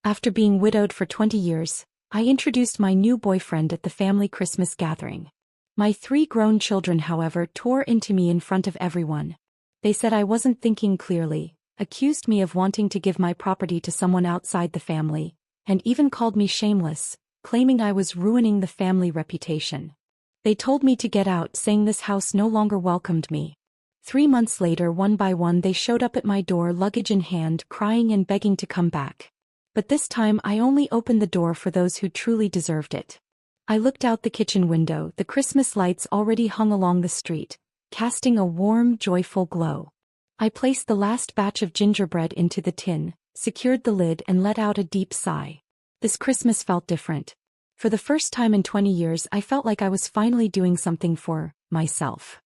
After being widowed for 20 years, I introduced my new boyfriend at the family Christmas gathering. My 3 grown children, however, tore into me in front of everyone. They said I wasn't thinking clearly, accused me of wanting to give my property to someone outside the family, and even called me shameless, claiming I was ruining the family reputation. They told me to get out, saying this house no longer welcomed me. 3 months later, one by one they showed up at my door, luggage in hand, crying and begging to come back. But this time I only opened the door for those who truly deserved it. I looked out the kitchen window, the Christmas lights already hung along the street, casting a warm, joyful glow. I placed the last batch of gingerbread into the tin, secured the lid and let out a deep sigh. This Christmas felt different. For the first time in 20 years I felt like I was finally doing something for myself.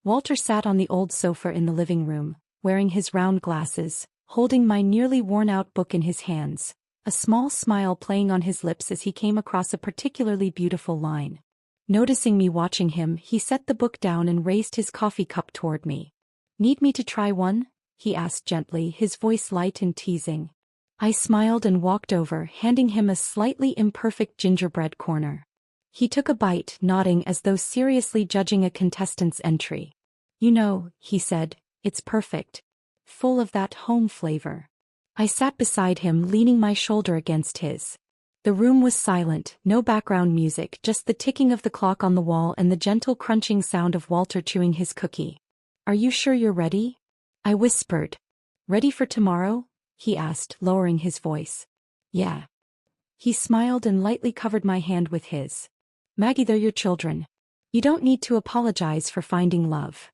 Walter sat on the old sofa in the living room, wearing his round glasses, holding my nearly worn-out book in his hands, a small smile playing on his lips as he came across a particularly beautiful line. Noticing me watching him, he set the book down and raised his coffee cup toward me. "Need me to try one?" he asked gently, his voice light and teasing. I smiled and walked over, handing him a slightly imperfect gingerbread corner. He took a bite, nodding as though seriously judging a contestant's entry. "You know," he said, "it's perfect. Full of that home flavor." I sat beside him, leaning my shoulder against his. The room was silent, no background music, just the ticking of the clock on the wall and the gentle crunching sound of Walter chewing his cookie. "Are you sure you're ready?" I whispered. "Ready for tomorrow?" he asked, lowering his voice. "Yeah." He smiled and lightly covered my hand with his. "Maggie, they're your children. You don't need to apologize for finding love."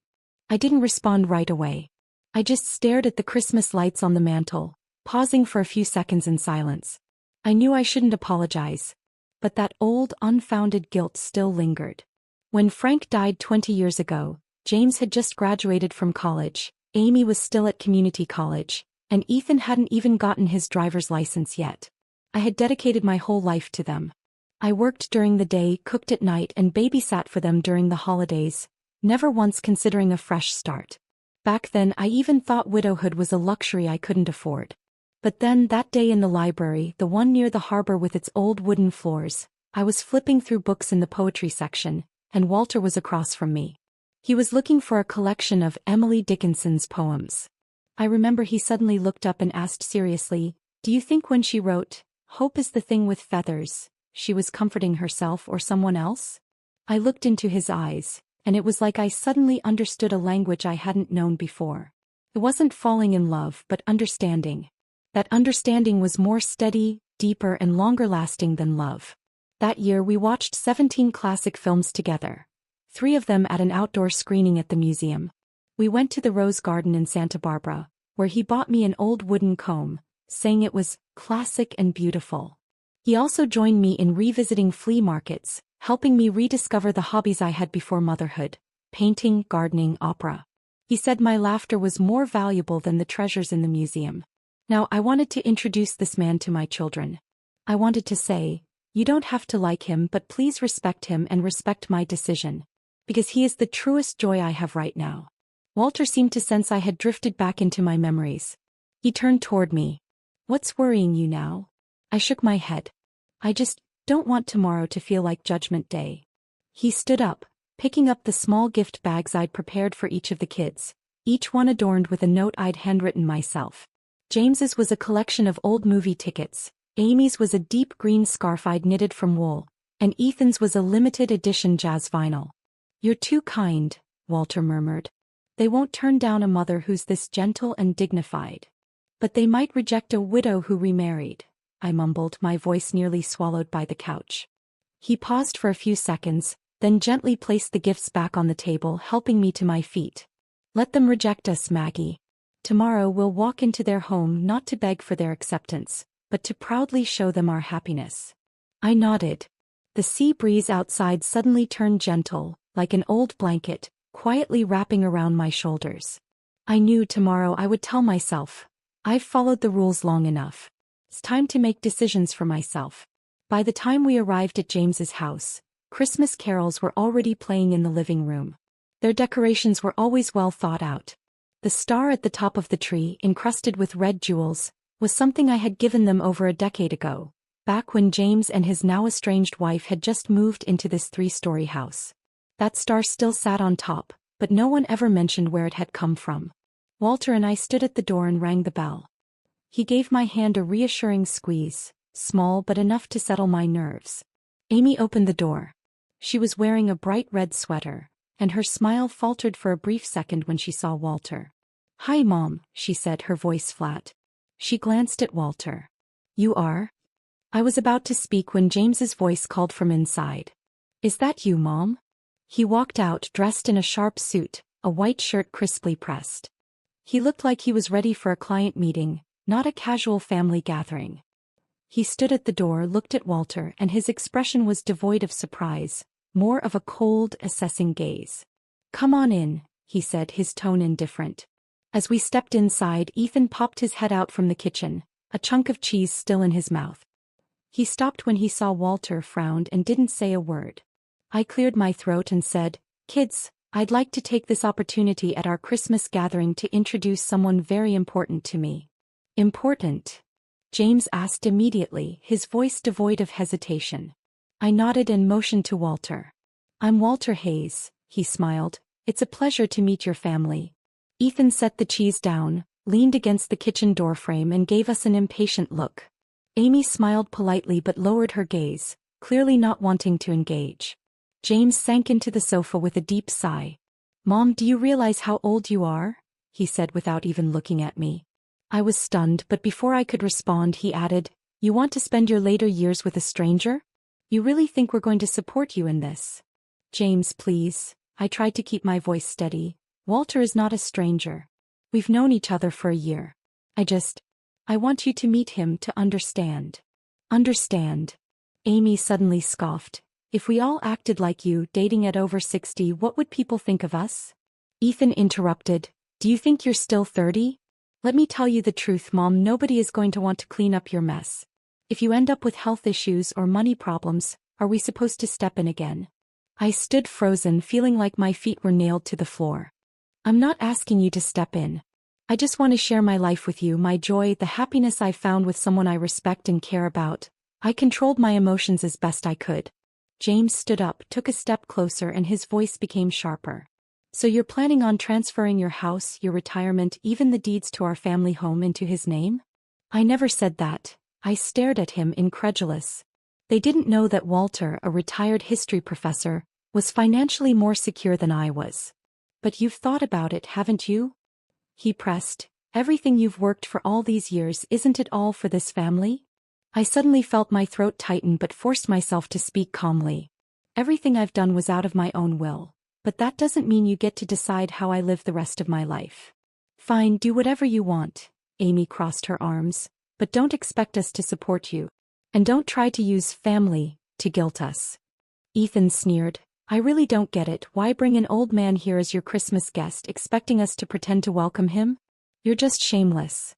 I didn't respond right away. I just stared at the Christmas lights on the mantel, pausing for a few seconds in silence. I knew I shouldn't apologize, but that old, unfounded guilt still lingered. When Frank died 20 years ago, James had just graduated from college, Amy was still at community college, and Ethan hadn't even gotten his driver's license yet. I had dedicated my whole life to them. I worked during the day, cooked at night, and babysat for them during the holidays, never once considering a fresh start. Back then I even thought widowhood was a luxury I couldn't afford. But then that day in the library, the one near the harbor with its old wooden floors, I was flipping through books in the poetry section, and Walter was across from me. He was looking for a collection of Emily Dickinson's poems. I remember he suddenly looked up and asked seriously, "Do you think when she wrote, 'Hope is the thing with feathers,' she was comforting herself or someone else?" I looked into his eyes, and it was like I suddenly understood a language I hadn't known before. It wasn't falling in love, but understanding. That understanding was more steady, deeper, and longer-lasting than love. That year we watched 17 classic films together, 3 of them at an outdoor screening at the museum. We went to the Rose Garden in Santa Barbara, where he bought me an old wooden comb, saying it was classic and beautiful. He also joined me in revisiting flea markets, helping me rediscover the hobbies I had before motherhood: painting, gardening, opera. He said my laughter was more valuable than the treasures in the museum. Now I wanted to introduce this man to my children. I wanted to say, "You don't have to like him, but please respect him and respect my decision. Because he is the truest joy I have right now." Walter seemed to sense I had drifted back into my memories. He turned toward me. "What's worrying you now?" I shook my head. "I just don't want tomorrow to feel like Judgment Day." He stood up, picking up the small gift bags I'd prepared for each of the kids, each one adorned with a note I'd handwritten myself. James's was a collection of old movie tickets, Amy's was a deep green scarf I'd knitted from wool, and Ethan's was a limited edition jazz vinyl. "You're too kind," Walter murmured. "They won't turn down a mother who's this gentle and dignified." "But they might reject a widow who remarried," I mumbled, my voice nearly swallowed by the couch. He paused for a few seconds, then gently placed the gifts back on the table, helping me to my feet. "Let them reject us, Maggie. Tomorrow we'll walk into their home not to beg for their acceptance, but to proudly show them our happiness." I nodded. The sea breeze outside suddenly turned gentle, like an old blanket, quietly wrapping around my shoulders. I knew tomorrow I would tell myself, "I've followed the rules long enough. It's time to make decisions for myself." By the time we arrived at James's house, Christmas carols were already playing in the living room. Their decorations were always well thought out. The star at the top of the tree, encrusted with red jewels, was something I had given them over a decade ago, back when James and his now estranged wife had just moved into this 3-story house. That star still sat on top, but no one ever mentioned where it had come from. Walter and I stood at the door and rang the bell. He gave my hand a reassuring squeeze, small but enough to settle my nerves. Amy opened the door. She was wearing a bright red sweater, and her smile faltered for a brief second when she saw Walter. "Hi, Mom," she said, her voice flat. She glanced at Walter. "You are?" I was about to speak when James's voice called from inside. "Is that you, Mom?" He walked out dressed in a sharp suit, a white shirt crisply pressed. He looked like he was ready for a client meeting, not a casual family gathering. He stood at the door, looked at Walter, and his expression was devoid of surprise, more of a cold, assessing gaze. "Come on in," he said, his tone indifferent. As we stepped inside, Ethan popped his head out from the kitchen, a chunk of cheese still in his mouth. He stopped when he saw Walter, frowned, and didn't say a word. I cleared my throat and said, "Kids, I'd like to take this opportunity at our Christmas gathering to introduce someone very important to me." "Important?" James asked immediately, his voice devoid of hesitation. I nodded and motioned to Walter. "I'm Walter Hayes," he smiled. "It's a pleasure to meet your family." Ethan set the cheese down, leaned against the kitchen doorframe, and gave us an impatient look. Amy smiled politely but lowered her gaze, clearly not wanting to engage. James sank into the sofa with a deep sigh. "Mom, do you realize how old you are?" he said without even looking at me. I was stunned, but before I could respond he added, "You want to spend your later years with a stranger? You really think we're going to support you in this?" "James, please." I tried to keep my voice steady. "Walter is not a stranger. We've known each other for a year. I want you to meet him, to understand." "Understand?" Amy suddenly scoffed. "If we all acted like you, dating at over 60, what would people think of us?" Ethan interrupted. "Do you think you're still 30? Let me tell you the truth, Mom, nobody is going to want to clean up your mess. If you end up with health issues or money problems, are we supposed to step in again?" I stood frozen, feeling like my feet were nailed to the floor. "I'm not asking you to step in. I just want to share my life with you, my joy, the happiness I found with someone I respect and care about." I controlled my emotions as best I could. James stood up, took a step closer, and his voice became sharper. "So you're planning on transferring your house, your retirement, even the deeds to our family home into his name?" "I never said that." I stared at him, incredulous. They didn't know that Walter, a retired history professor, was financially more secure than I was. "But you've thought about it, haven't you?" he pressed. "Everything you've worked for all these years, isn't it all for this family?" I suddenly felt my throat tighten but forced myself to speak calmly. "Everything I've done was out of my own will, but that doesn't mean you get to decide how I live the rest of my life." "Fine, do whatever you want." Amy crossed her arms. "But don't expect us to support you. And don't try to use family to guilt us." Ethan sneered. "I really don't get it. Why bring an old man here as your Christmas guest, expecting us to pretend to welcome him? You're just shameless."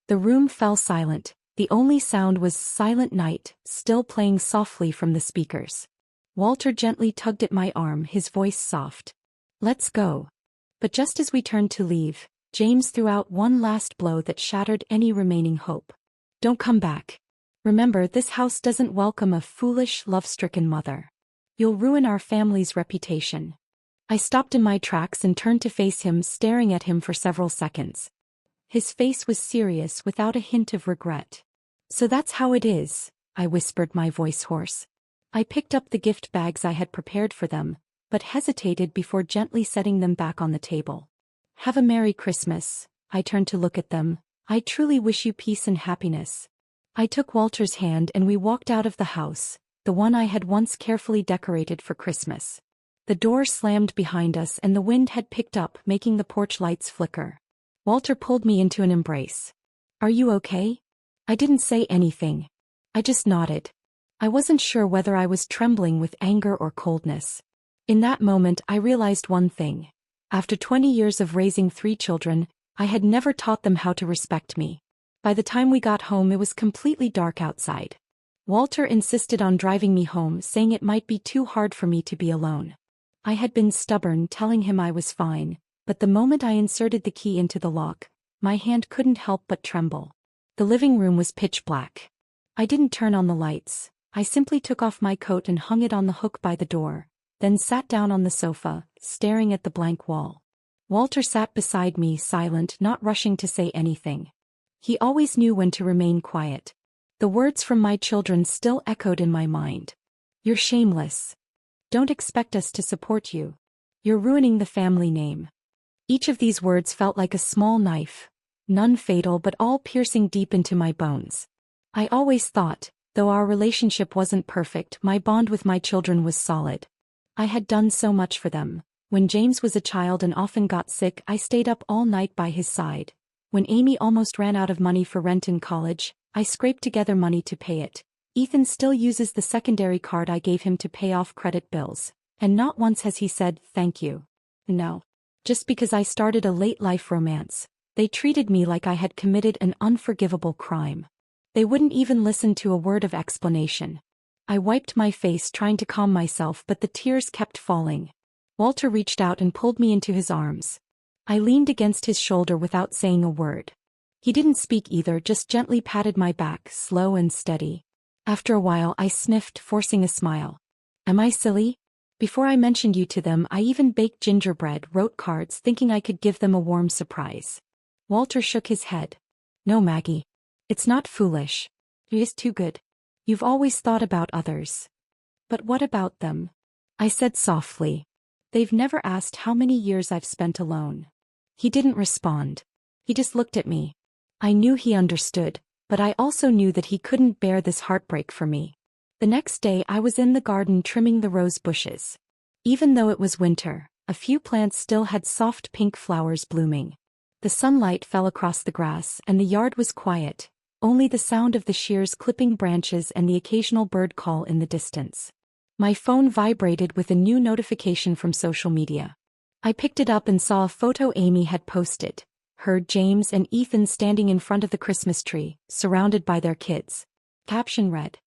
The room fell silent. The only sound was Silent Night, still playing softly from the speakers. Walter gently tugged at my arm, his voice soft. "Let's go." But just as we turned to leave, James threw out one last blow that shattered any remaining hope. "Don't come back. Remember, this house doesn't welcome a foolish, love-stricken mother. You'll ruin our family's reputation." I stopped in my tracks and turned to face him, staring at him for several seconds. His face was serious, without a hint of regret. "So that's how it is," I whispered, my voice hoarse. I picked up the gift bags I had prepared for them, but hesitated before gently setting them back on the table. "Have a Merry Christmas." I turned to look at them. "I truly wish you peace and happiness." I took Walter's hand and we walked out of the house, the one I had once carefully decorated for Christmas. The door slammed behind us and the wind had picked up, making the porch lights flicker. Walter pulled me into an embrace. "Are you okay?" I didn't say anything. I just nodded. I wasn't sure whether I was trembling with anger or coldness. In that moment I realized one thing. After 20 years of raising 3 children, I had never taught them how to respect me. By the time we got home it was completely dark outside. Walter insisted on driving me home, saying it might be too hard for me to be alone. I had been stubborn, telling him I was fine, but the moment I inserted the key into the lock, my hand couldn't help but tremble. The living room was pitch black. I didn't turn on the lights. I simply took off my coat and hung it on the hook by the door, then sat down on the sofa, staring at the blank wall. Walter sat beside me, silent, not rushing to say anything. He always knew when to remain quiet. The words from my children still echoed in my mind. "You're shameless. Don't expect us to support you. You're ruining the family name." Each of these words felt like a small knife, none fatal but all piercing deep into my bones. I always thought, though our relationship wasn't perfect, my bond with my children was solid. I had done so much for them. When James was a child and often got sick, I stayed up all night by his side. When Amy almost ran out of money for rent in college, I scraped together money to pay it. Ethan still uses the secondary card I gave him to pay off credit bills, and not once has he said, "Thank you." No. Just because I started a late-life romance, they treated me like I had committed an unforgivable crime. They wouldn't even listen to a word of explanation. I wiped my face trying to calm myself, but the tears kept falling. Walter reached out and pulled me into his arms. I leaned against his shoulder without saying a word. He didn't speak either, just gently patted my back, slow and steady. After a while I sniffed, forcing a smile. "Am I silly? Before I mentioned you to them, I even baked gingerbread, wrote cards, thinking I could give them a warm surprise." Walter shook his head. "No, Maggie. It's not foolish. It is too good. You've always thought about others." "But what about them?" I said softly. "They've never asked how many years I've spent alone." He didn't respond. He just looked at me. I knew he understood, but I also knew that he couldn't bear this heartbreak for me. The next day I was in the garden trimming the rose bushes. Even though it was winter, a few plants still had soft pink flowers blooming. The sunlight fell across the grass and the yard was quiet, only the sound of the shears clipping branches and the occasional bird call in the distance. My phone vibrated with a new notification from social media. I picked it up and saw a photo Amy had posted. Her, James and Ethan standing in front of the Christmas tree, surrounded by their kids. Caption read,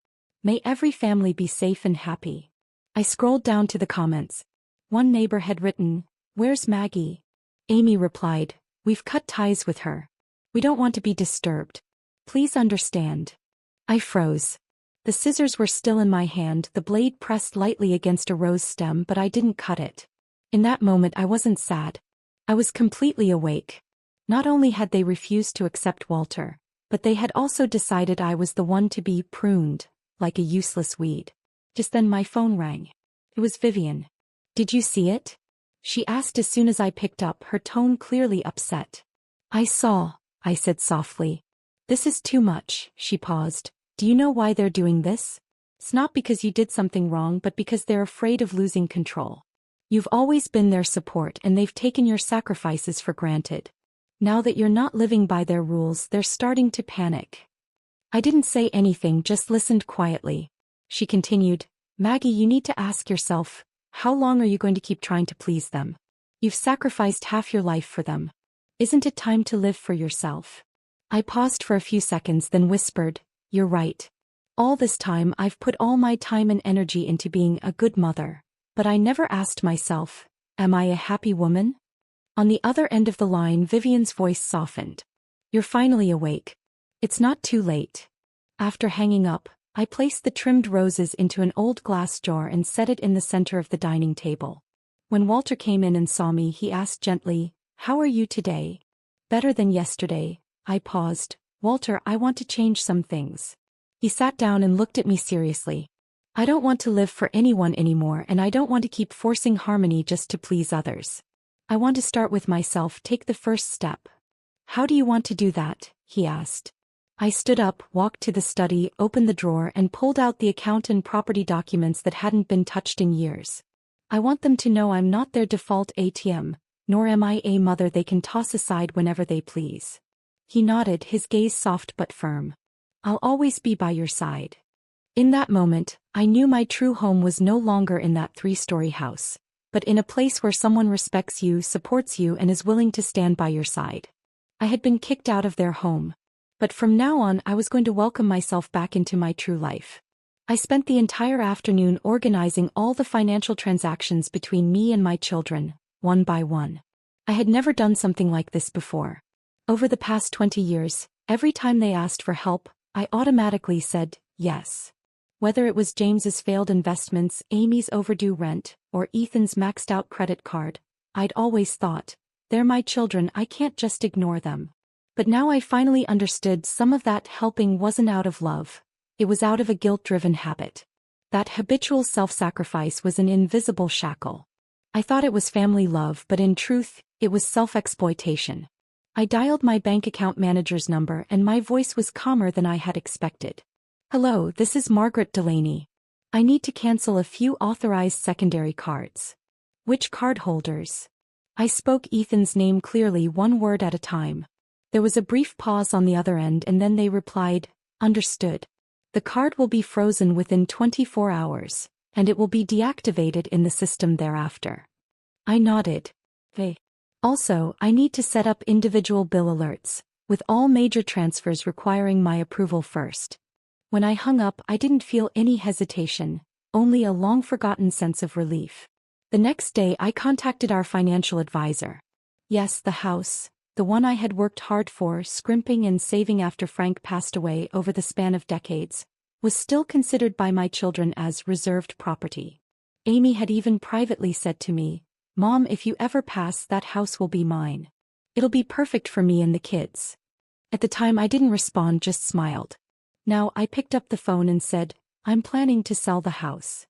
"May every family be safe and happy." I scrolled down to the comments. One neighbor had written, "Where's Maggie?" Amy replied, "We've cut ties with her. We don't want to be disturbed. Please understand." I froze. The scissors were still in my hand, the blade pressed lightly against a rose stem, but I didn't cut it. In that moment I wasn't sad. I was completely awake. Not only had they refused to accept Walter, but they had also decided I was the one to be pruned, like a useless weed. Just then my phone rang. It was Vivian. "Did you see it?" she asked as soon as I picked up, her tone clearly upset. "I saw," I said softly. "This is too much," she paused. "Do you know why they're doing this? It's not because you did something wrong, but because they're afraid of losing control. You've always been their support and they've taken your sacrifices for granted. Now that you're not living by their rules, they're starting to panic." I didn't say anything, just listened quietly. She continued, "Maggie, you need to ask yourself, how long are you going to keep trying to please them? You've sacrificed half your life for them. Isn't it time to live for yourself?" I paused for a few seconds, then whispered, "You're right. All this time I've put all my time and energy into being a good mother, but I never asked myself, am I a happy woman?" On the other end of the line, Vivian's voice softened. "You're finally awake. It's not too late." After hanging up, I placed the trimmed roses into an old glass jar and set it in the center of the dining table. When Walter came in and saw me, he asked gently, "How are you today?" "Better than yesterday." I paused. "Walter, I want to change some things." He sat down and looked at me seriously. "I don't want to live for anyone anymore, and I don't want to keep forcing harmony just to please others. I want to start with myself, take the first step." "How do you want to do that?" he asked. I stood up, walked to the study, opened the drawer and pulled out the account and property documents that hadn't been touched in years. "I want them to know I'm not their default ATM, nor am I a mother they can toss aside whenever they please." He nodded, his gaze soft but firm. "I'll always be by your side." In that moment, I knew my true home was no longer in that 3-story house, but in a place where someone respects you, supports you, and is willing to stand by your side. I had been kicked out of their home, but from now on I was going to welcome myself back into my true life. I spent the entire afternoon organizing all the financial transactions between me and my children, one by one. I had never done something like this before. Over the past 20 years, Every time they asked for help, I automatically said yes. Whether it was James's failed investments, Amy's overdue rent, or Ethan's maxed out credit card, I'd always thought, they're my children, I can't just ignore them. But now I finally understood some of that helping wasn't out of love. It was out of a guilt-driven habit. That habitual self-sacrifice was an invisible shackle. I thought it was family love, but in truth, it was self-exploitation. I dialed my bank account manager's number and my voice was calmer than I had expected. Hello, this is Margaret Delaney. I need to cancel a few authorized secondary cards. Which cardholders? I spoke Ethan's name clearly, one word at a time. There was a brief pause on the other end and then they replied, understood. The card will be frozen within 24 hours, and it will be deactivated in the system thereafter. I nodded. Hey. Also, I need to set up individual bill alerts, with all major transfers requiring my approval first. When I hung up, I didn't feel any hesitation, only a long-forgotten sense of relief. The next day I contacted our financial advisor. Yes, the house, the one I had worked hard for, scrimping and saving after Frank passed away over the span of decades, was still considered by my children as reserved property. Amy had even privately said to me, Mom, if you ever pass, that house will be mine. It'll be perfect for me and the kids. At the time I didn't respond, just smiled. Now I picked up the phone and said, I'm planning to sell the house.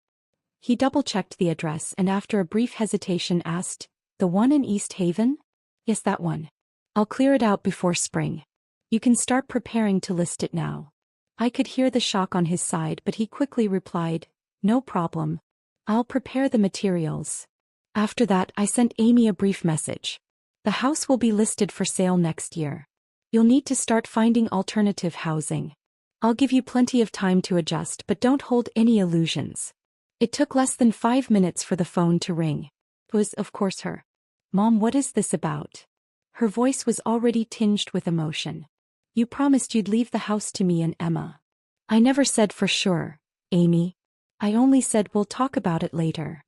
He double-checked the address and after a brief hesitation asked, the one in East Haven? Yes, that one. I'll clear it out before spring. You can start preparing to list it now. I could hear the shock on his side, but he quickly replied, no problem. I'll prepare the materials. After that, I sent Amy a brief message. The house will be listed for sale next year. You'll need to start finding alternative housing. I'll give you plenty of time to adjust, but don't hold any illusions. It took less than 5 minutes for the phone to ring. It was, of course, her. Mom, what is this about? Her voice was already tinged with emotion. You promised you'd leave the house to me and Emma. I never said for sure, Amy. I only said we'll talk about it later.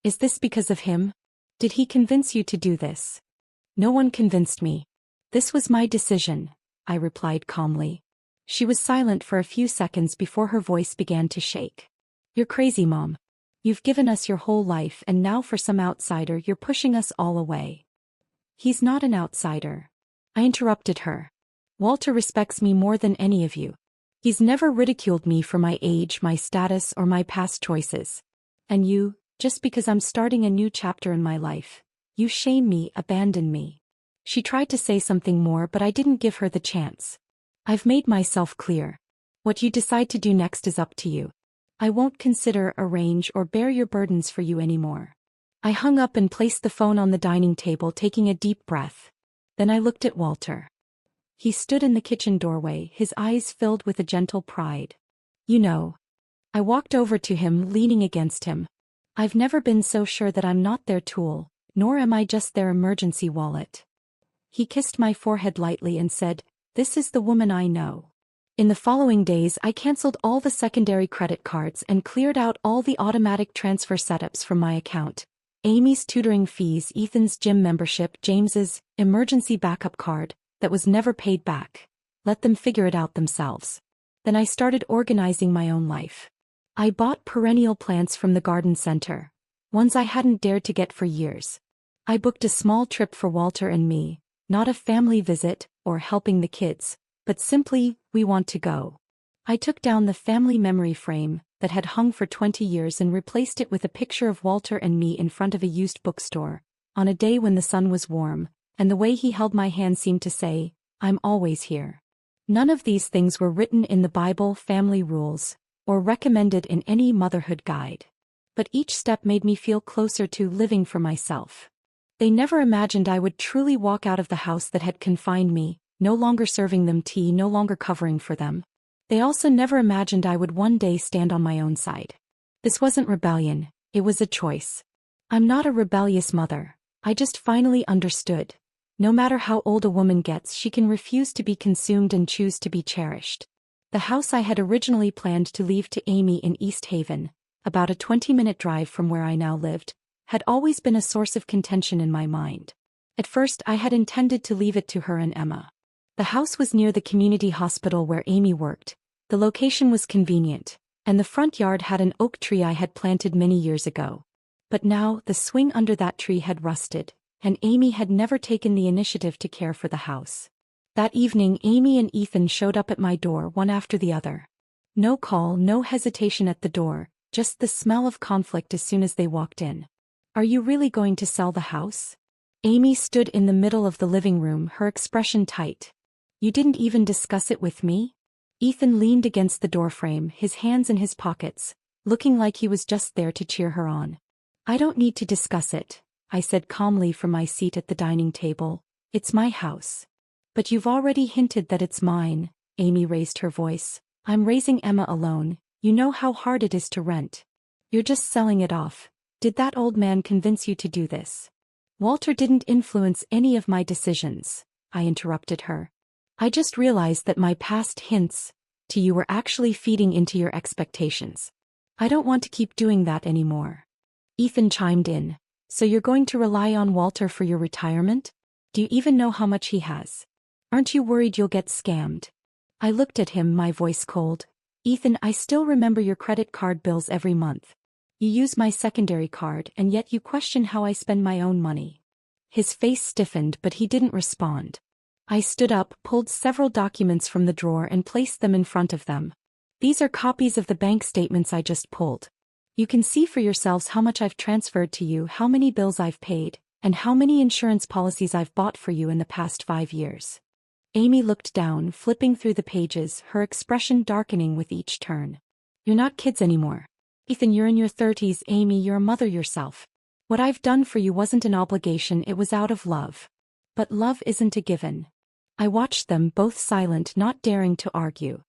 Is this because of him? Did he convince you to do this? No one convinced me. This was my decision, I replied calmly. She was silent for a few seconds before her voice began to shake. You're crazy, Mom. You've given us your whole life and now for some outsider you're pushing us all away. He's not an outsider. I interrupted her. Walter respects me more than any of you. He's never ridiculed me for my age, my status, or my past choices. And you, just because I'm starting a new chapter in my life, you shame me, abandon me. She tried to say something more, but I didn't give her the chance. I've made myself clear. What you decide to do next is up to you. I won't consider, arrange, or bear your burdens for you anymore. I hung up and placed the phone on the dining table, taking a deep breath. Then I looked at Walter. He stood in the kitchen doorway, his eyes filled with a gentle pride. You know. I walked over to him, leaning against him. I've never been so sure that I'm not their tool, nor am I just their emergency wallet. He kissed my forehead lightly and said, This is the woman I know. In the following days I canceled all the secondary credit cards and cleared out all the automatic transfer setups from my account. Amy's tutoring fees, Ethan's gym membership, James's emergency backup card that was never paid back. Let them figure it out themselves. Then I started organizing my own life. I bought perennial plants from the garden center, ones I hadn't dared to get for years. I booked a small trip for Walter and me, not a family visit or helping the kids, but simply, we want to go. I took down the family memory frame that had hung for 20 years and replaced it with a picture of Walter and me in front of a used bookstore, on a day when the sun was warm, and the way he held my hand seemed to say, I'm always here. None of these things were written in the Bible, family rules, or recommended in any motherhood guide. But each step made me feel closer to living for myself. They never imagined I would truly walk out of the house that had confined me, no longer serving them tea, no longer covering for them. They also never imagined I would one day stand on my own side. This wasn't rebellion, it was a choice. I'm not a rebellious mother, I just finally understood. No matter how old a woman gets, she can refuse to be consumed and choose to be cherished. The house I had originally planned to leave to Amy in East Haven, about a 20-minute drive from where I now lived, had always been a source of contention in my mind. At first I had intended to leave it to her and Emma. The house was near the community hospital where Amy worked. The location was convenient, and the front yard had an oak tree I had planted many years ago. But now, the swing under that tree had rusted, and Amy had never taken the initiative to care for the house. That evening, Amy and Ethan showed up at my door one after the other. No call, no hesitation at the door, just the smell of conflict as soon as they walked in. Are you really going to sell the house? Amy stood in the middle of the living room, her expression tight. You didn't even discuss it with me? Ethan leaned against the doorframe, his hands in his pockets, looking like he was just there to cheer her on. I don't need to discuss it, I said calmly from my seat at the dining table. It's my house. But you've already hinted that it's mine, Amy raised her voice. I'm raising Emma alone, you know how hard it is to rent. You're just selling it off. Did that old man convince you to do this? Walter didn't influence any of my decisions, I interrupted her. I just realized that my past hints to you were actually feeding into your expectations. I don't want to keep doing that anymore. Ethan chimed in. So you're going to rely on Walter for your retirement? Do you even know how much he has? Aren't you worried you'll get scammed? I looked at him, my voice cold. Ethan, I still remember your credit card bills every month. You use my secondary card and yet you question how I spend my own money. His face stiffened, but he didn't respond. I stood up, pulled several documents from the drawer and placed them in front of them. These are copies of the bank statements I just pulled. You can see for yourselves how much I've transferred to you, how many bills I've paid, and how many insurance policies I've bought for you in the past 5 years. Amy looked down, flipping through the pages, her expression darkening with each turn. You're not kids anymore. Ethan, you're in your 30s, Amy, you're a mother yourself. What I've done for you wasn't an obligation, it was out of love. But love isn't a given. I watched them, both silent, not daring to argue.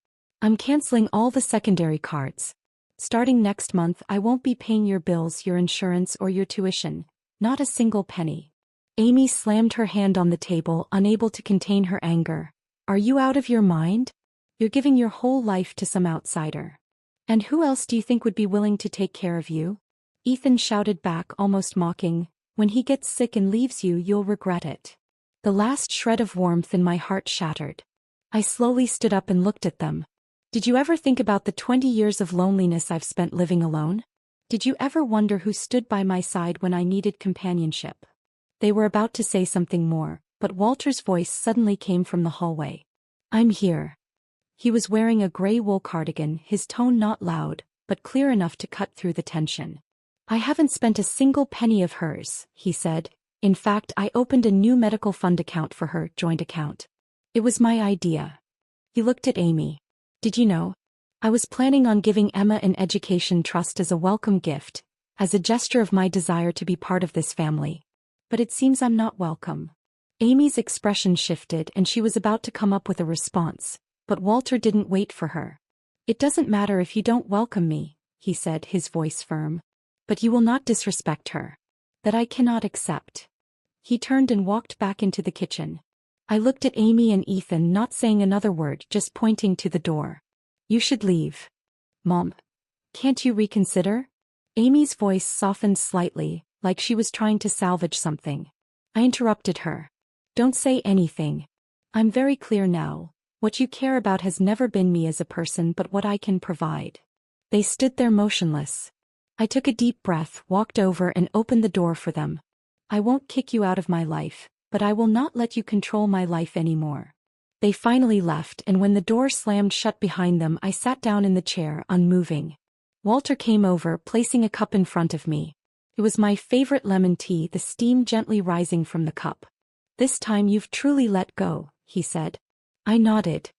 I'm canceling all the secondary cards. Starting next month, I won't be paying your bills, your insurance, or your tuition. Not a single penny. Amy slammed her hand on the table, unable to contain her anger. Are you out of your mind? You're giving your whole life to some outsider. And who else do you think would be willing to take care of you? Ethan shouted back, almost mocking. When he gets sick and leaves you, you'll regret it. The last shred of warmth in my heart shattered. I slowly stood up and looked at them. Did you ever think about the 20 years of loneliness I've spent living alone? Did you ever wonder who stood by my side when I needed companionship? They were about to say something more, but Walter's voice suddenly came from the hallway. I'm here. He was wearing a gray wool cardigan, his tone not loud, but clear enough to cut through the tension. I haven't spent a single penny of hers, he said. In fact, I opened a new medical fund account for her, joint account. It was my idea. He looked at Amy. Did you know? I was planning on giving Emma an education trust as a welcome gift, as a gesture of my desire to be part of this family. But it seems I'm not welcome. Amy's expression shifted and she was about to come up with a response, but Walter didn't wait for her. It doesn't matter if you don't welcome me, he said, his voice firm. But you will not disrespect her. That I cannot accept. He turned and walked back into the kitchen. I looked at Amy and Ethan, not saying another word, just pointing to the door. You should leave. Mom. Can't you reconsider? Amy's voice softened slightly, like she was trying to salvage something. I interrupted her. Don't say anything. I'm very clear now. What you care about has never been me as a person but what I can provide. They stood there motionless. I took a deep breath, walked over and opened the door for them. I won't kick you out of my life, but I will not let you control my life anymore. They finally left, and when the door slammed shut behind them, I sat down in the chair, unmoving. Walter came over, placing a cup in front of me. It was my favorite lemon tea, the steam gently rising from the cup. This time you've truly let go, he said. I nodded.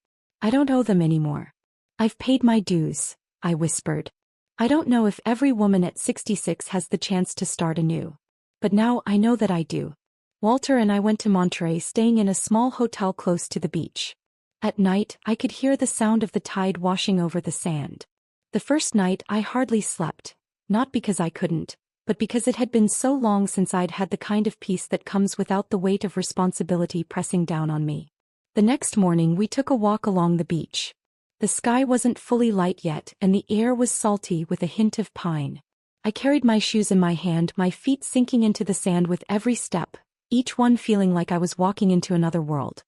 I don't owe them anymore. I've paid my dues, I whispered. I don't know if every woman at 66 has the chance to start anew. But now I know that I do. Walter and I went to Monterey, staying in a small hotel close to the beach. At night, I could hear the sound of the tide washing over the sand. The first night I hardly slept, not because I couldn't, but because it had been so long since I'd had the kind of peace that comes without the weight of responsibility pressing down on me. The next morning we took a walk along the beach. The sky wasn't fully light yet, and the air was salty with a hint of pine. I carried my shoes in my hand, my feet sinking into the sand with every step, each one feeling like I was walking into another world.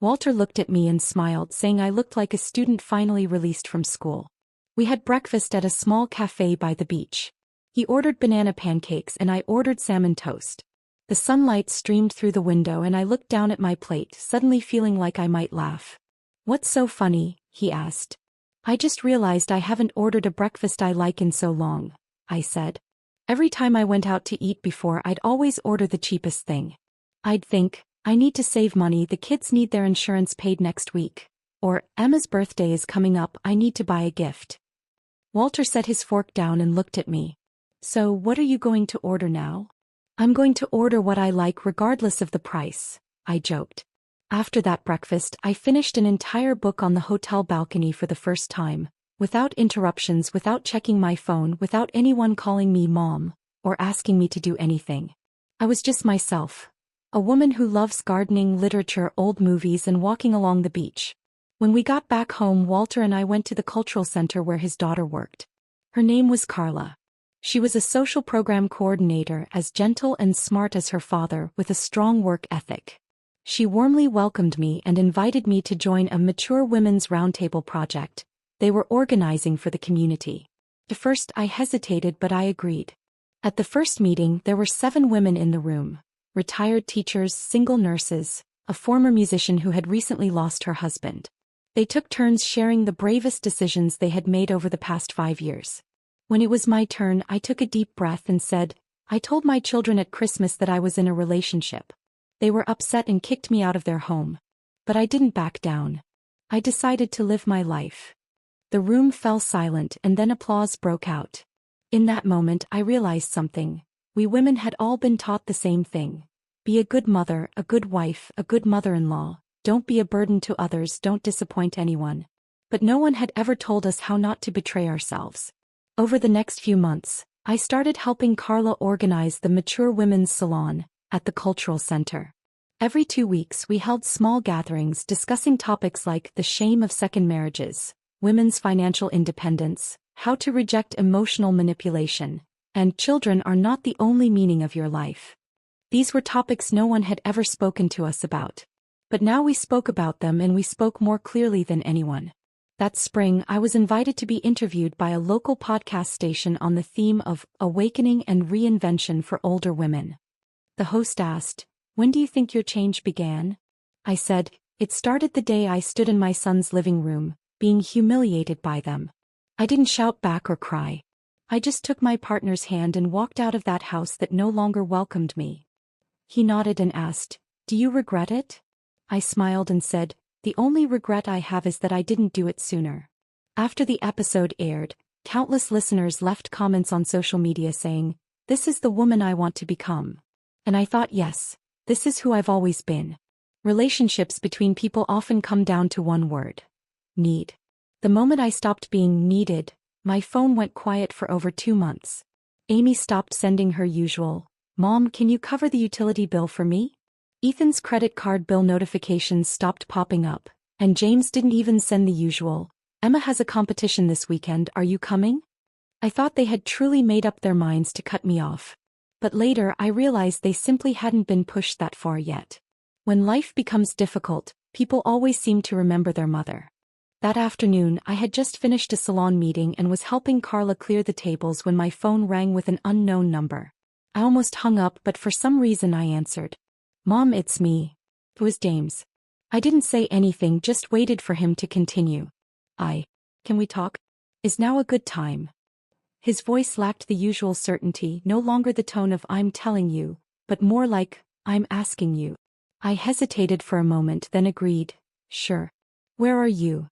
Walter looked at me and smiled, saying I looked like a student finally released from school. We had breakfast at a small cafe by the beach. He ordered banana pancakes and I ordered salmon toast. The sunlight streamed through the window and I looked down at my plate, suddenly feeling like I might laugh. "What's so funny?" he asked. "I just realized I haven't ordered a breakfast I like in so long," I said. Every time I went out to eat before, I'd always order the cheapest thing. I'd think, I need to save money, the kids need their insurance paid next week. Or, Emma's birthday is coming up, I need to buy a gift. Walter set his fork down and looked at me. "So, what are you going to order now?" "I'm going to order what I like regardless of the price," I joked. After that breakfast, I finished an entire book on the hotel balcony for the first time, without interruptions, without checking my phone, without anyone calling me mom, or asking me to do anything. I was just myself. A woman who loves gardening, literature, old movies, and walking along the beach. When we got back home, Walter and I went to the cultural center where his daughter worked. Her name was Carla. She was a social program coordinator, as gentle and smart as her father, with a strong work ethic. She warmly welcomed me and invited me to join a mature women's roundtable project they were organizing for the community. At first I hesitated, but I agreed. At the first meeting, there were 7 women in the room. Retired teachers, single nurses, a former musician who had recently lost her husband. They took turns sharing the bravest decisions they had made over the past 5 years. When it was my turn, I took a deep breath and said, "I told my children at Christmas that I was in a relationship. They were upset and kicked me out of their home. But I didn't back down. I decided to live my life." The room fell silent and then applause broke out. In that moment, I realized something. We women had all been taught the same thing. Be a good mother, a good wife, a good mother-in-law. Don't be a burden to others, don't disappoint anyone. But no one had ever told us how not to betray ourselves. Over the next few months, I started helping Carla organize the Mature Women's Salon at the Cultural Center. Every 2 weeks we held small gatherings discussing topics like the shame of second marriages, women's financial independence, how to reject emotional manipulation, and children are not the only meaning of your life. These were topics no one had ever spoken to us about. But now we spoke about them, and we spoke more clearly than anyone. That spring, I was invited to be interviewed by a local podcast station on the theme of awakening and reinvention for older women. The host asked, "When do you think your change began?" I said, "It started the day I stood in my son's living room, being humiliated by them." I didn't shout back or cry. I just took my partner's hand and walked out of that house that no longer welcomed me. He nodded and asked, "Do you regret it?" I smiled and said, "The only regret I have is that I didn't do it sooner." After the episode aired, countless listeners left comments on social media saying, "This is the woman I want to become." And I thought, yes, this is who I've always been. Relationships between people often come down to one word: need. The moment I stopped being needed, my phone went quiet for over 2 months. Amy stopped sending her usual, "Mom, can you cover the utility bill for me?" Ethan's credit card bill notifications stopped popping up, and James didn't even send the usual, "Emma has a competition this weekend, are you coming?" I thought they had truly made up their minds to cut me off. But later I realized they simply hadn't been pushed that far yet. When life becomes difficult, people always seem to remember their mother. That afternoon, I had just finished a salon meeting and was helping Carla clear the tables when my phone rang with an unknown number. I almost hung up, but for some reason I answered. "Mom, it's me." It was James. I didn't say anything, just waited for him to continue. Can we talk? Is now a good time?" His voice lacked the usual certainty, no longer the tone of "I'm telling you," but more like, "I'm asking you." I hesitated for a moment, then agreed, "Sure. Where are you?"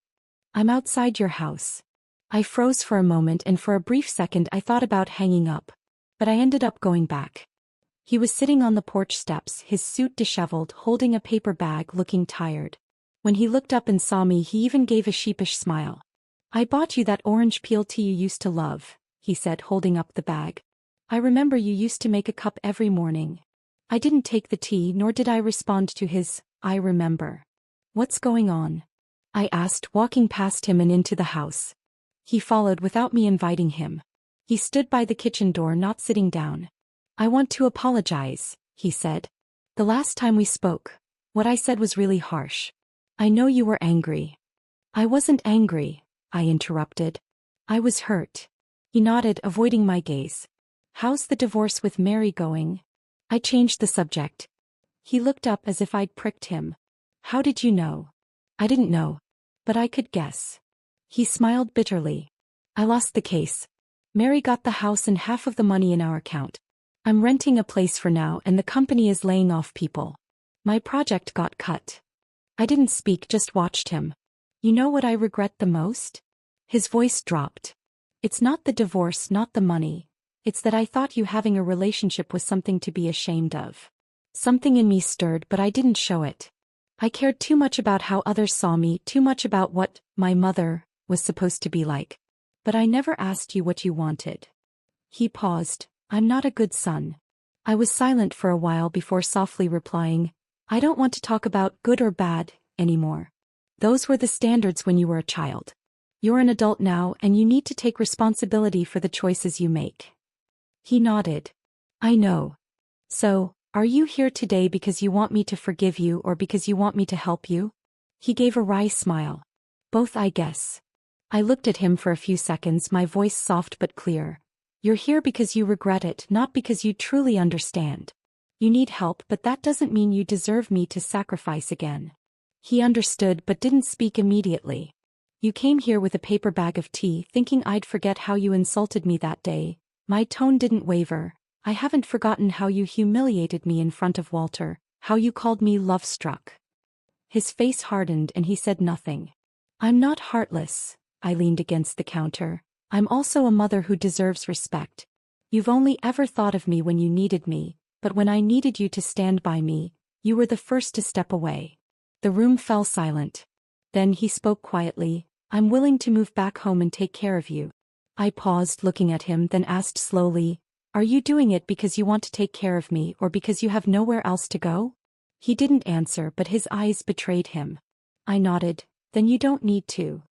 "I'm outside your house." I froze for a moment, and for a brief second I thought about hanging up. But I ended up going back. He was sitting on the porch steps, his suit disheveled, holding a paper bag, looking tired. When he looked up and saw me, he even gave a sheepish smile. "I bought you that orange peel tea you used to love," he said, holding up the bag. "I remember you used to make a cup every morning." I didn't take the tea, nor did I respond to his, "I remember." "What's going on?" I asked, walking past him and into the house. He followed without me inviting him. He stood by the kitchen door, not sitting down. "I want to apologize," he said. "The last time we spoke, what I said was really harsh. I know you were angry. I wasn't angry, I interrupted. I was hurt. He nodded, avoiding my gaze. How's the divorce with Mary going? I changed the subject. He looked up as if I'd pricked him. How did you know? I didn't know. But I could guess. He smiled bitterly. I lost the case. Mary got the house and half of the money in our account. I'm renting a place for now and the company is laying off people. My project got cut. I didn't speak, just watched him. You know what I regret the most? His voice dropped. It's not the divorce, not the money. It's that I thought you having a relationship was something to be ashamed of. Something in me stirred, but I didn't show it. I cared too much about how others saw me, too much about what my mother was supposed to be like. But I never asked you what you wanted. He paused. I'm not a good son. I was silent for a while before softly replying, I don't want to talk about good or bad anymore. Those were the standards when you were a child. You're an adult now and you need to take responsibility for the choices you make. He nodded. I know. So, are you here today because you want me to forgive you or because you want me to help you? He gave a wry smile. Both, I guess. I looked at him for a few seconds, my voice soft but clear. You're here because you regret it, not because you truly understand. You need help, but that doesn't mean you deserve me to sacrifice again. He understood but didn't speak immediately. You came here with a paper bag of tea, thinking I'd forget how you insulted me that day. My tone didn't waver. I haven't forgotten how you humiliated me in front of Walter, how you called me love-struck. His face hardened and he said nothing. I'm not heartless, I leaned against the counter. I'm also a mother who deserves respect. You've only ever thought of me when you needed me, but when I needed you to stand by me, you were the first to step away. The room fell silent. Then he spoke quietly, I'm willing to move back home and take care of you. I paused, looking at him, then asked slowly, are you doing it because you want to take care of me or because you have nowhere else to go? He didn't answer, but his eyes betrayed him. I nodded, then you don't need to.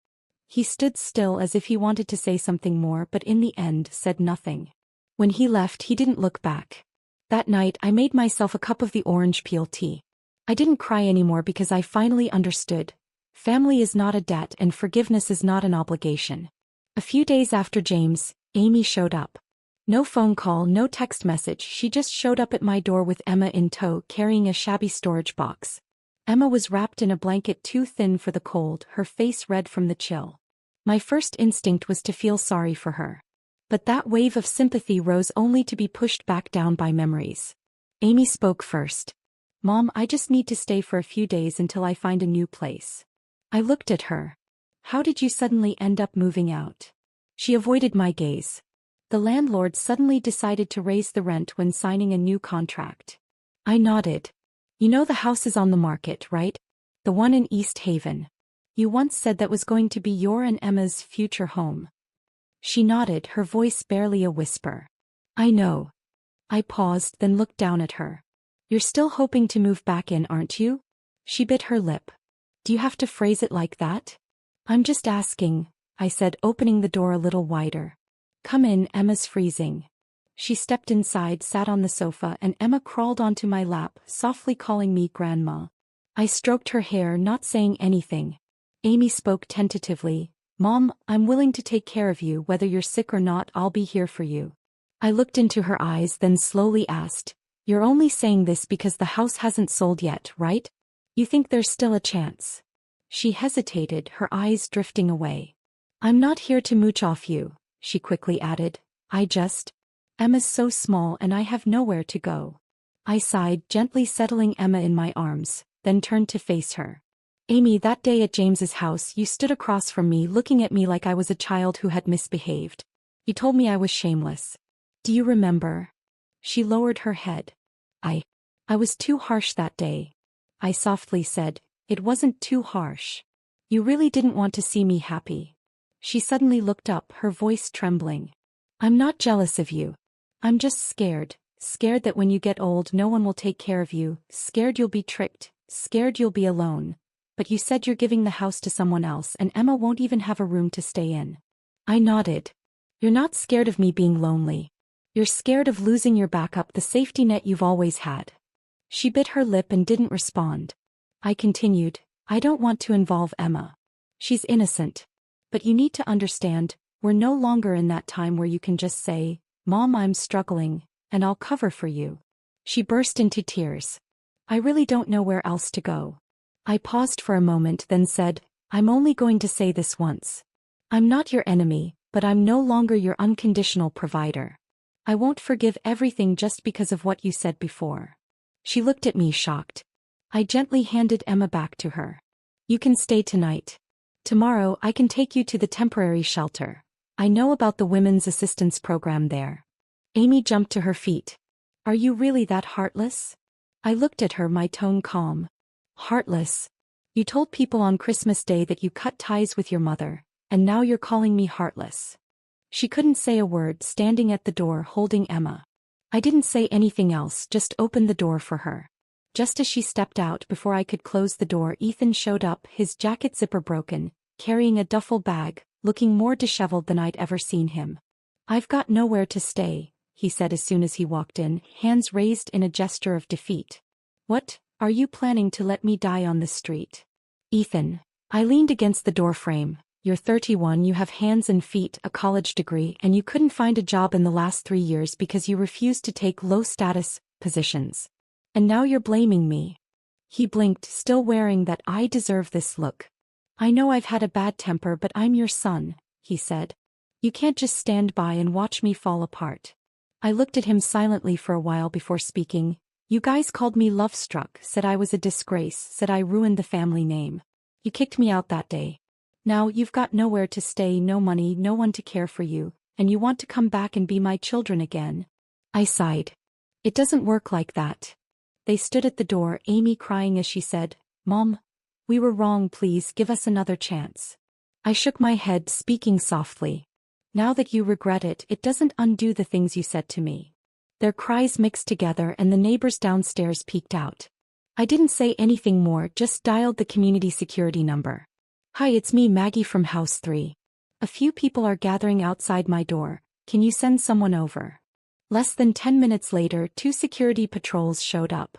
He stood still as if he wanted to say something more, but in the end said nothing. When he left, he didn't look back. That night, I made myself a cup of the orange peel tea. I didn't cry anymore because I finally understood. Family is not a debt and forgiveness is not an obligation. A few days after James, Amy showed up. No phone call, no text message, she just showed up at my door with Emma in tow, carrying a shabby storage box. Emma was wrapped in a blanket too thin for the cold, her face red from the chill. My first instinct was to feel sorry for her. But that wave of sympathy rose only to be pushed back down by memories. Amy spoke first. Mom, I just need to stay for a few days until I find a new place. I looked at her. How did you suddenly end up moving out? She avoided my gaze. The landlord suddenly decided to raise the rent when signing a new contract. I nodded. You know the house is on the market, right? The one in East Haven. You once said that was going to be your and Emma's future home. She nodded, her voice barely a whisper. I know. I paused, then looked down at her. You're still hoping to move back in, aren't you? She bit her lip. Do you have to phrase it like that? I'm just asking, I said, opening the door a little wider. Come in, Emma's freezing. She stepped inside, sat on the sofa, and Emma crawled onto my lap, softly calling me Grandma. I stroked her hair, not saying anything. Amy spoke tentatively. Mom, I'm willing to take care of you, whether you're sick or not, I'll be here for you. I looked into her eyes, then slowly asked, You're only saying this because the house hasn't sold yet, right? You think there's still a chance? She hesitated, her eyes drifting away. I'm not here to mooch off you, she quickly added. Emma's so small and I have nowhere to go. I sighed, gently settling Emma in my arms, then turned to face her. Amy, that day at James's house, you stood across from me looking at me like I was a child who had misbehaved. You told me I was shameless. Do you remember? She lowered her head. I was too harsh that day. I softly said, It wasn't too harsh. You really didn't want to see me happy. She suddenly looked up, her voice trembling. I'm not jealous of you. I'm just scared that when you get old no one will take care of you, scared you'll be tricked, scared you'll be alone. But you said you're giving the house to someone else and Emma won't even have a room to stay in. I nodded. You're not scared of me being lonely. You're scared of losing your backup, the safety net you've always had. She bit her lip and didn't respond. I continued, I don't want to involve Emma. She's innocent. But you need to understand, we're no longer in that time where you can just say, Mom, I'm struggling, and I'll cover for you. She burst into tears. I really don't know where else to go. I paused for a moment, then said, I'm only going to say this once. I'm not your enemy, but I'm no longer your unconditional provider. I won't forgive everything just because of what you said before. She looked at me shocked. I gently handed Emma back to her. You can stay tonight. Tomorrow I can take you to the temporary shelter. I know about the women's assistance program there. Amy jumped to her feet. Are you really that heartless? I looked at her, my tone calm. Heartless? You told people on Christmas Day that you cut ties with your mother, and now you're calling me heartless. She couldn't say a word, standing at the door holding Emma. I didn't say anything else, just opened the door for her. Just as she stepped out, before I could close the door, Ethan showed up, his jacket zipper broken, carrying a duffel bag, looking more disheveled than I'd ever seen him. I've got nowhere to stay, he said as soon as he walked in, hands raised in a gesture of defeat. What, are you planning to let me die on the street? Ethan. I leaned against the door frame. You're 31, you have hands and feet, a college degree, and you couldn't find a job in the last 3 years because you refused to take low-status positions. And now you're blaming me. He blinked, still wearing that I deserve this look. I know I've had a bad temper, but I'm your son, he said. You can't just stand by and watch me fall apart. I looked at him silently for a while before speaking. You guys called me love-struck, said I was a disgrace, said I ruined the family name. You kicked me out that day. Now you've got nowhere to stay, no money, no one to care for you, and you want to come back and be my children again. I sighed. It doesn't work like that. They stood at the door, Amy crying as she said, Mom, we were wrong, please give us another chance. I shook my head, speaking softly. Now that you regret it, it doesn't undo the things you said to me. Their cries mixed together and the neighbors downstairs peeked out. I didn't say anything more, just dialed the community security number. Hi, it's me, Maggie from House 3. A few people are gathering outside my door. Can you send someone over? Less than 10 minutes later, 2 security patrols showed up.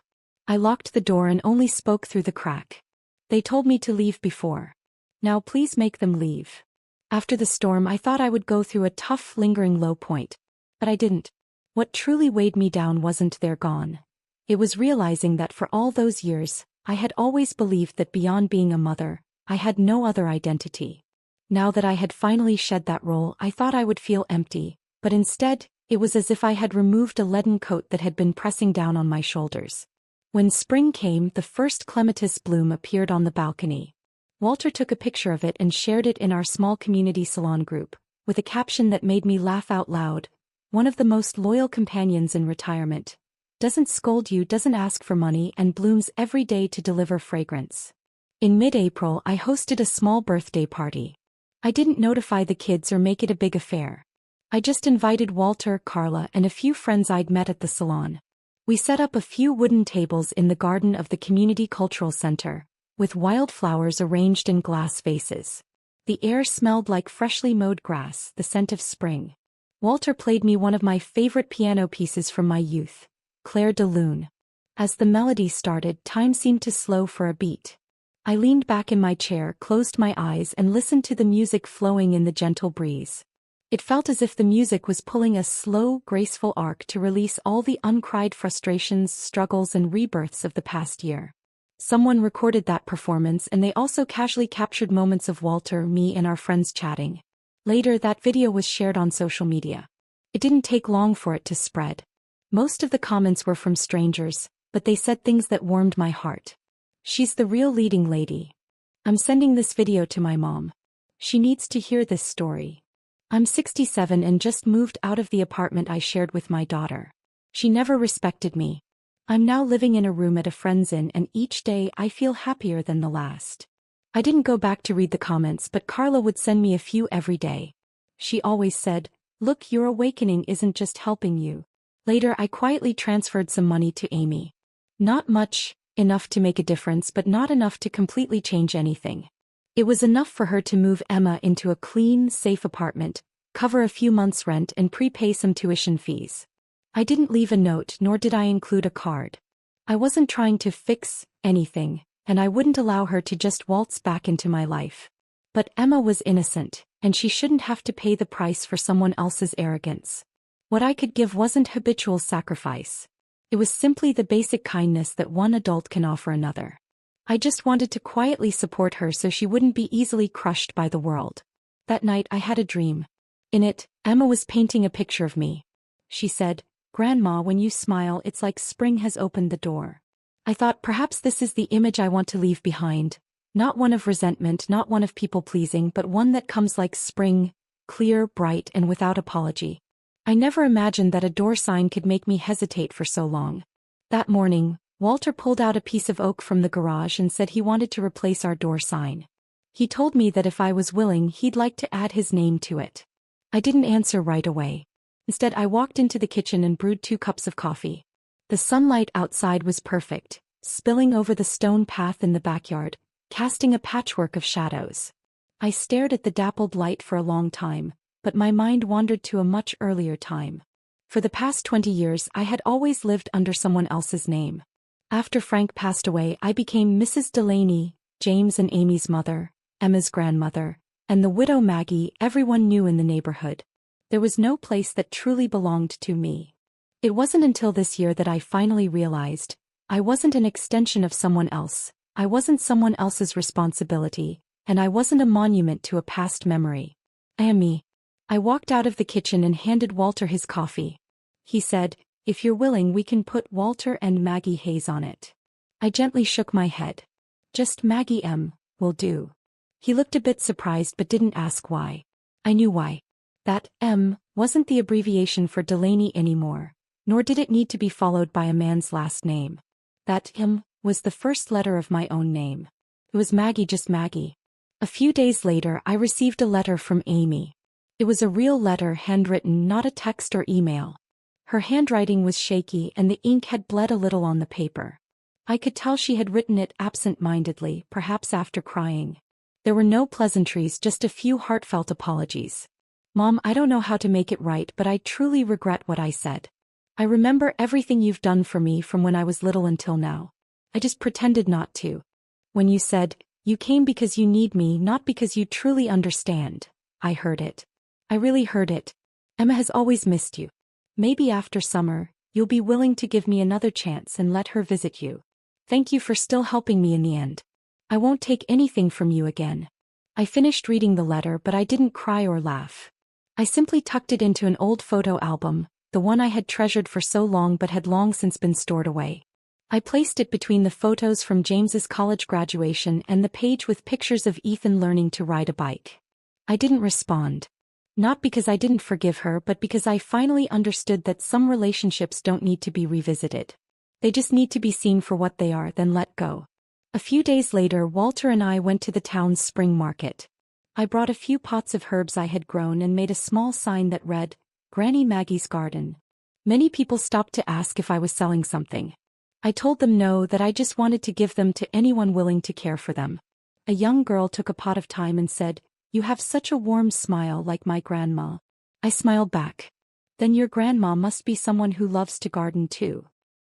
I locked the door and only spoke through the crack. They told me to leave before. Now please make them leave. After the storm, I thought I would go through a tough, lingering low point. But I didn't. What truly weighed me down wasn't they're gone. It was realizing that for all those years, I had always believed that beyond being a mother, I had no other identity. Now that I had finally shed that role, I thought I would feel empty, but instead, it was as if I had removed a leaden coat that had been pressing down on my shoulders. When spring came, the first clematis bloom appeared on the balcony. Walter took a picture of it and shared it in our small community salon group, with a caption that made me laugh out loud. One of the most loyal companions in retirement. Doesn't scold you, doesn't ask for money, and blooms every day to deliver fragrance. In mid-April, I hosted a small birthday party. I didn't notify the kids or make it a big affair. I just invited Walter, Carla, and a few friends I'd met at the salon. We set up a few wooden tables in the garden of the Community Cultural Center, with wildflowers arranged in glass vases. The air smelled like freshly mowed grass, the scent of spring. Walter played me one of my favorite piano pieces from my youth, Claire de Lune. As the melody started, time seemed to slow for a beat. I leaned back in my chair, closed my eyes, and listened to the music flowing in the gentle breeze. It felt as if the music was pulling a slow, graceful arc to release all the uncried frustrations, struggles, and rebirths of the past year. Someone recorded that performance, and they also casually captured moments of Walter, me, and our friends chatting. Later, that video was shared on social media. It didn't take long for it to spread. Most of the comments were from strangers, but they said things that warmed my heart. She's the real leading lady. I'm sending this video to my mom. She needs to hear this story. I'm 67 and just moved out of the apartment I shared with my daughter. She never respected me. I'm now living in a room at a friend's inn, and each day I feel happier than the last. I didn't go back to read the comments, but Carla would send me a few every day. She always said, "Look, your awakening isn't just helping you." Later, I quietly transferred some money to Amy. Not much, enough to make a difference, but not enough to completely change anything. It was enough for her to move Emma into a clean, safe apartment, cover a few months' rent, and prepay some tuition fees. I didn't leave a note, nor did I include a card. I wasn't trying to fix anything, and I wouldn't allow her to just waltz back into my life. But Emma was innocent, and she shouldn't have to pay the price for someone else's arrogance. What I could give wasn't habitual sacrifice. It was simply the basic kindness that one adult can offer another. I just wanted to quietly support her so she wouldn't be easily crushed by the world. That night I had a dream. In it, Emma was painting a picture of me. She said, "Grandma, when you smile, it's like spring has opened the door." I thought perhaps this is the image I want to leave behind. Not one of resentment, not one of people-pleasing, but one that comes like spring, clear, bright, and without apology. I never imagined that a door sign could make me hesitate for so long. That morning, Walter pulled out a piece of oak from the garage and said he wanted to replace our door sign. He told me that if I was willing, he'd like to add his name to it. I didn't answer right away. Instead, I walked into the kitchen and brewed 2 cups of coffee. The sunlight outside was perfect, spilling over the stone path in the backyard, casting a patchwork of shadows. I stared at the dappled light for a long time, but my mind wandered to a much earlier time. For the past 20 years I had always lived under someone else's name. After Frank passed away, I became Mrs. Delaney, James and Amy's mother, Emma's grandmother, and the widow Maggie everyone knew in the neighborhood. There was no place that truly belonged to me. It wasn't until this year that I finally realized I wasn't an extension of someone else. I wasn't someone else's responsibility, and I wasn't a monument to a past memory. I am me. I walked out of the kitchen and handed Walter his coffee. He said, "If you're willing, we can put Walter and Maggie Hayes on it." I gently shook my head. "Just Maggie M. will do." He looked a bit surprised but didn't ask why. I knew why. That M wasn't the abbreviation for Delaney anymore, nor did it need to be followed by a man's last name. That M was the first letter of my own name. It was Maggie, just Maggie. A few days later, I received a letter from Amy. It was a real letter, handwritten, not a text or email. Her handwriting was shaky and the ink had bled a little on the paper. I could tell she had written it absent-mindedly, perhaps after crying. There were no pleasantries, just a few heartfelt apologies. "Mom, I don't know how to make it right, but I truly regret what I said. I remember everything you've done for me from when I was little until now. I just pretended not to. When you said, you came because you need me, not because you truly understand, I heard it. I really heard it. Emma has always missed you. Maybe after summer, you'll be willing to give me another chance and let her visit you. Thank you for still helping me in the end. I won't take anything from you again." I finished reading the letter, but I didn't cry or laugh. I simply tucked it into an old photo album, the one I had treasured for so long but had long since been stored away. I placed it between the photos from James's college graduation and the page with pictures of Ethan learning to ride a bike. I didn't respond. Not because I didn't forgive her, but because I finally understood that some relationships don't need to be revisited. They just need to be seen for what they are, then let go. A few days later, Walter and I went to the town's spring market. I brought a few pots of herbs I had grown and made a small sign that read, "Granny Maggie's Garden." Many people stopped to ask if I was selling something. I told them no, that I just wanted to give them to anyone willing to care for them. A young girl took a pot of thyme and said, "You have such a warm smile, like my grandma." I smiled back. "Then your grandma must be someone who loves to garden too."